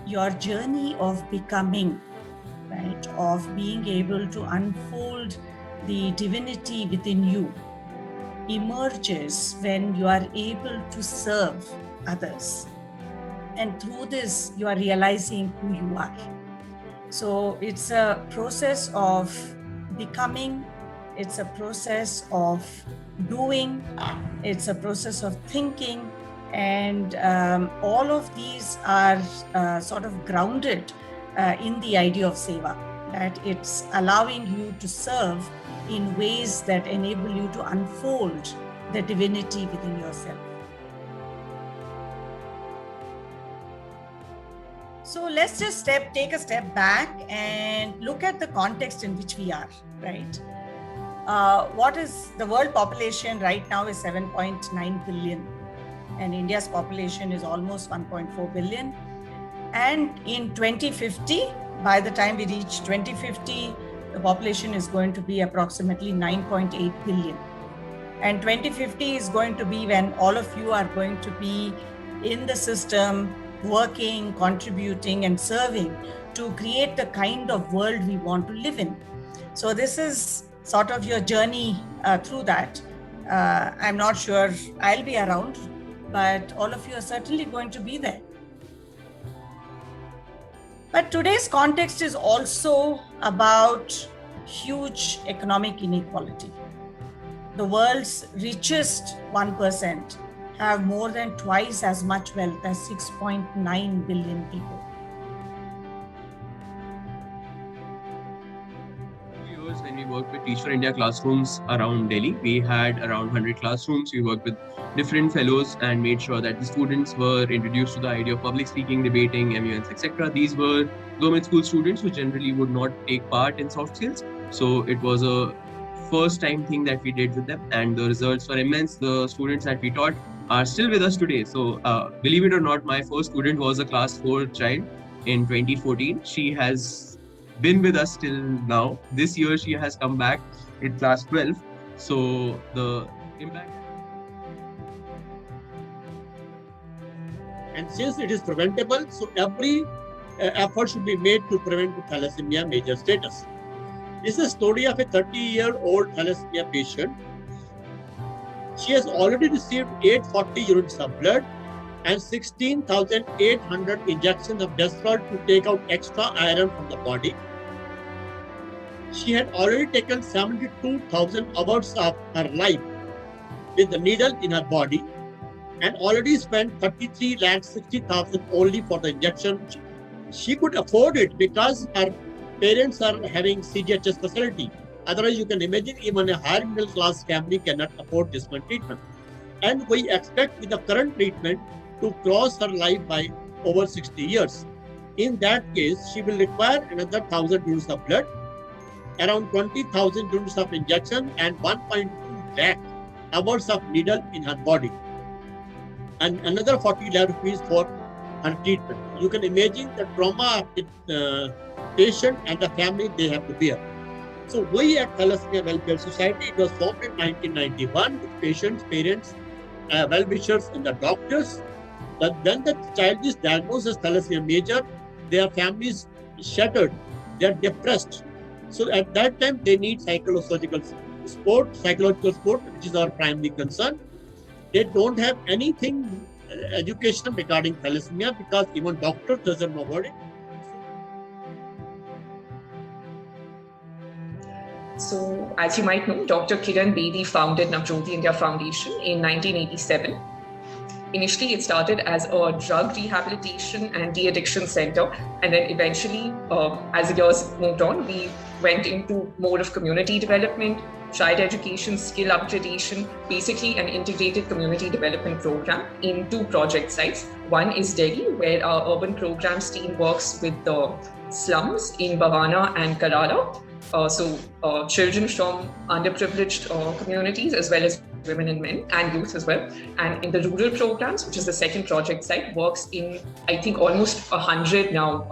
your journey of becoming, right, of being able to unfold the divinity within you emerges when you are able to serve others. And through this, you are realizing who you are. So it's a process of becoming, it's a process of doing, it's a process of thinking, and all of these are sort of grounded in the idea of seva, that it's allowing you to serve in ways that enable you to unfold the divinity within yourself. So let's just take a step back and look at the context in which we are, right? What is the world population right now is 7.9 billion, and India's population is almost 1.4 billion. And in 2050, by the time we reach 2050, the population is going to be approximately 9.8 billion. And 2050 is going to be when all of you are going to be in the system, working, contributing, and serving to create the kind of world we want to live in. So this is sort of your journey through that. I'm not sure I'll be around, but all of you are certainly going to be there. But today's context is also about huge economic inequality. The world's richest 1% have more than twice as much wealth as 6.9 billion people. When we worked with Teach for India classrooms around Delhi, we had around 100 classrooms. We worked with different fellows and made sure that the students were introduced to the idea of public speaking, debating, MUNs, etc. These were government school students who generally would not take part in soft skills. So it was a first time thing that we did with them, and the results were immense. The students that we taught are still with us today. So believe it or not, my first student was a class 4 child in 2014. She has been with us till now. This year she has come back in class 12. So the impact. And since it is preventable, so every effort should be made to prevent thalassemia major status. This is a story of a 30-year-old thalassemia patient. She has already received 840 units of blood and 16,800 injections of Desferal to take out extra iron from the body. She had already taken 72,000 hours of her life with the needle in her body and already spent 33,60,000 only for the injection. She could afford it because her parents are having CGHS facility. Otherwise, you can imagine even a higher middle class family cannot afford this one treatment. And we expect with the current treatment to cross her life by over 60 years. In that case, she will require another 1,000 units of blood, around 20,000 units of injection, and 1.2 lakh hours of needle in her body, and another 40 lakh rupees for her treatment. You can imagine the trauma of the patient and the family they have to bear. So we at Thalassemia Welfare Society, it was formed in 1991 with patients, parents, well-wishers, and the doctors. But when the child is diagnosed as thalassemia major, their families shattered, they are depressed. So at that time, they need psychological support, which is our primary concern. They don't have anything education regarding thalassemia because even doctor doesn't know about it. So, as you might know, Dr. Kiran Bedi founded Navjyoti India Foundation in 1987. Initially, it started as a drug rehabilitation and de-addiction center, and then eventually, as the years moved on, we went into more of community development, child education, skill upgradation, basically an integrated community development program in 2 project sites. One is Delhi, where our urban programs team works with the slums in Bhavana and Karala. Children from underprivileged communities, as well as women and men and youth as well. And in the rural programs, which is the second project site, works in, I think, almost 100 now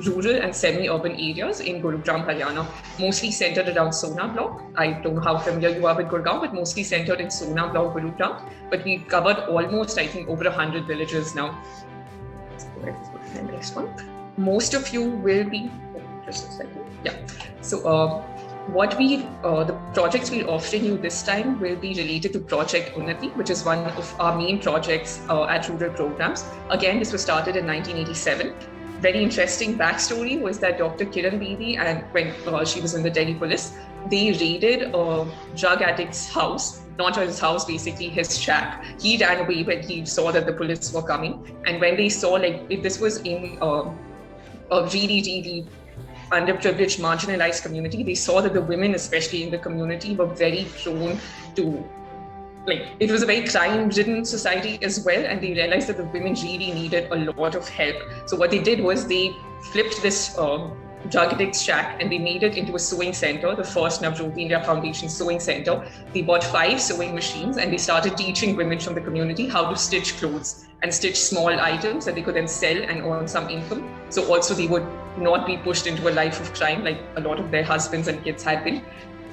rural and semi-urban areas in Gurugram, Haryana, mostly centered around Sona block. I don't know how familiar you are with Gurgaon, but mostly centered in Sona block, Gurugram. But we covered almost, I think, over 100 villages now. Let's go ahead and the next one. most of you will be, just a second, yeah. So the projects we're offering you this time will be related to Project Unnati, which is one of our main projects at rural programs. Again, this was started in 1987. Very interesting backstory was that Dr. Kiran Bedi, and when she was in the Delhi police, they raided a drug addict's house, not his house, basically his shack. He ran away when he saw that the police were coming. And when they saw, like, if this was in a really, really underprivileged, marginalized community, they saw that the women, especially in the community, were very prone to, like, it was a very crime-ridden society as well, and they realized that the women really needed a lot of help. So what they did was they flipped this drug addict's shack and they made it into a sewing center, the first Navjyoti India Foundation sewing center. They bought 5 sewing machines and they started teaching women from the community how to stitch clothes and stitch small items that they could then sell and earn some income. So also they would not be pushed into a life of crime like a lot of their husbands and kids had been.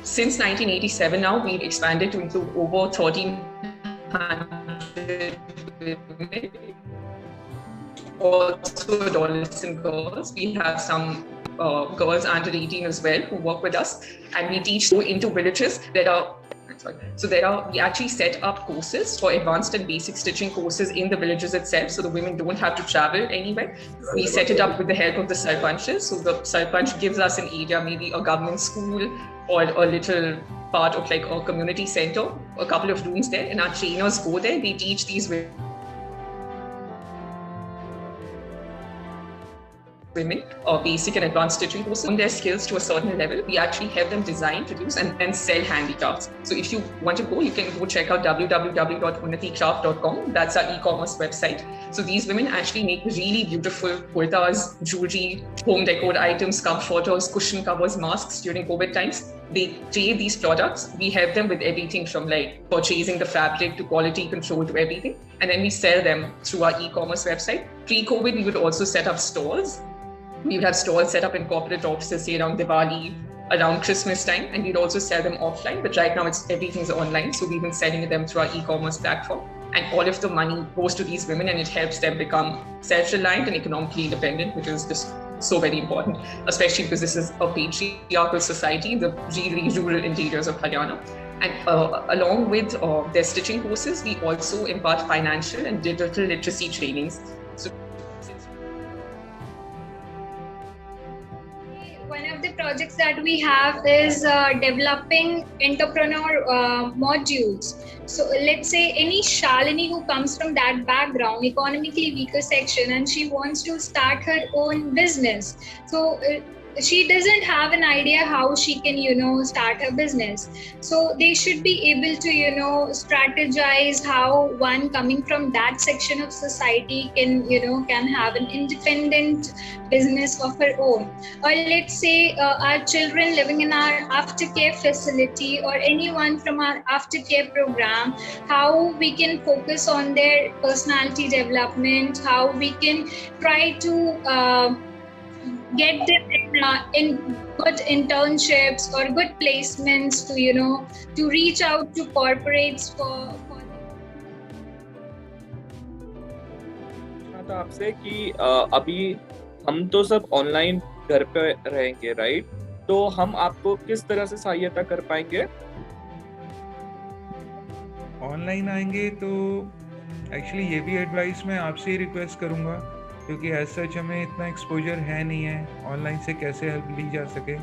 Since 1987 now, we've expanded to include over 1,300 women, also adolescent girls. We have some girls under 18 as well who work with us, and we teach into villages that are, we actually set up courses for advanced and basic stitching courses in the villages itself, so the women don't have to travel anywhere. We set it up with the help of the sarpanches. So the sarpanch gives us an area, maybe a government school or a little part of like a community center, a couple of rooms there, and our trainers go there. They teach these women basic and advanced stitching courses on their skills to a certain level. We actually help them design, produce, and sell handicrafts. So if you want to go, you can go check out www.unnaticraft.com. That's our e-commerce website. So these women actually make really beautiful kurtas, jewelry, home decor items, comforters, cushion covers, masks during COVID times. They trade these products. We help them with everything from like purchasing the fabric to quality control to everything. And then we sell them through our e-commerce website. Pre-COVID, we would also set up stores. We would have stores set up in corporate offices, say around Diwali, around Christmas time, and we'd also sell them offline. But right now, everything's online, so we've been selling them through our e-commerce platform. And all of the money goes to these women, and it helps them become self-reliant and economically independent, which is just so very important, especially because this is a patriarchal society in the really rural interiors of Haryana. And along with their stitching courses, we also impart financial and digital literacy trainings. So one of the projects that we have is developing entrepreneur modules. So let's say any Shalini who comes from that background, economically weaker section, and she wants to start her own business. So she doesn't have an idea how she can, start her business. So they should be able to, strategize how one coming from that section of society can have an independent business of her own. Or let's say our children living in our aftercare facility or anyone from our aftercare program, how we can focus on their personality development, how we can try to get them in good internships or good placements to reach out to corporates for तो आपसे कि अभी हम तो सब online घर पे रहेंगे, राइट? तो हम आपको किस तरह से सहायता कर पाएंगे? ऑनलाइन आएंगे तो एक्चुअली ये भी एडवाइस मैं आपसे ही रिक्वेस्ट करूँगा, क्योंकि एज सच हमें इतना एक्सपोजर है नहीं है ऑनलाइन से कैसे हेल्प ली जा सके।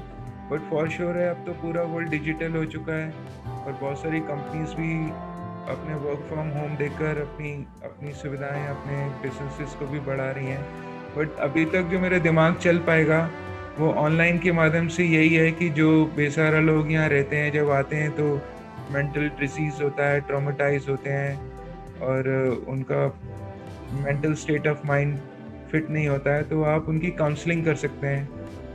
बट फॉर श्योर है, अब तो पूरा वर्ल्ड डिजिटल हो चुका है और बहुत सारी कंपनीज भी अपने वर्क फ्रॉम होम देकर अपनी सुविधाएं, अपने बिजनेसेस को भी बढ़ा रही हैं। बट अभी तक जो मेरे दिमाग चल पाएगा वो ऑनलाइन के माध्यम से यही है कि जो बेसहारा लोग यहाँ रहते हैं, जब आते हैं तो मेंटल डिसीज़ होता है, ट्रॉमेटाइज होते हैं और उनका mental state of mind fit नहीं होता है, तो आप उनकी काउंसलिंग कर सकते हैं।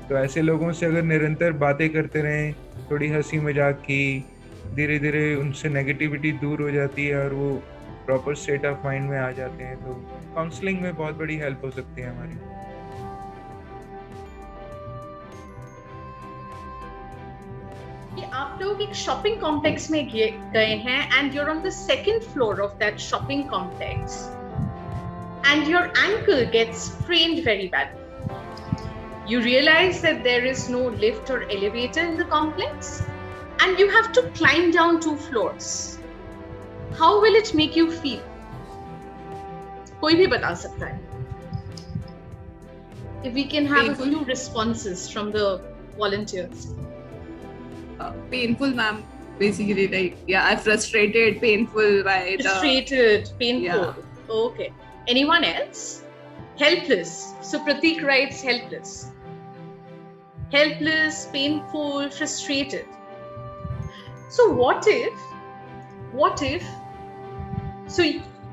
तो ऐसे लोगों से अगर निरंतर बातें करते रहें, थोड़ी हंसी मजाक की, धीरे धीरे उनसे नेगेटिविटी दूर हो जाती है और वो प्रॉपर स्टेट ऑफ माइंड में आ जाते हैं। तो काउंसलिंग में बहुत बड़ी हेल्प हो सकती है हमारी। आप लोग एक शॉपिंग कॉम्प्लेक्स में गए हैं and you're on the second floor of that shopping complex and your ankle gets sprained very badly. You realize that there is no lift or elevator in the complex, and you have to climb down 2 floors. How will it make you feel? कोई भी बता सकता है. If we can have Painful. a few responses from the volunteers. Painful, ma'am. Basically, like, yeah, frustrated, painful by the. Frustrated, painful. Yeah. Okay. Anyone else? Helpless. So Pratik writes helpless. Helpless, painful, frustrated. So what if, so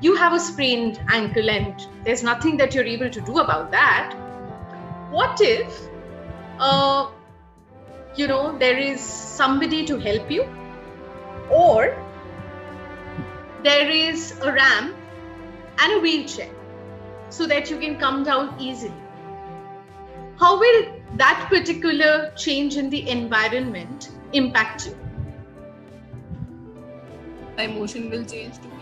you have a sprained ankle and there's nothing that you're able to do about that. What if, there is somebody to help you, or there is a ramp and a wheelchair so that you can come down easily? How will that particular change in the environment impact you? My emotion will change to me.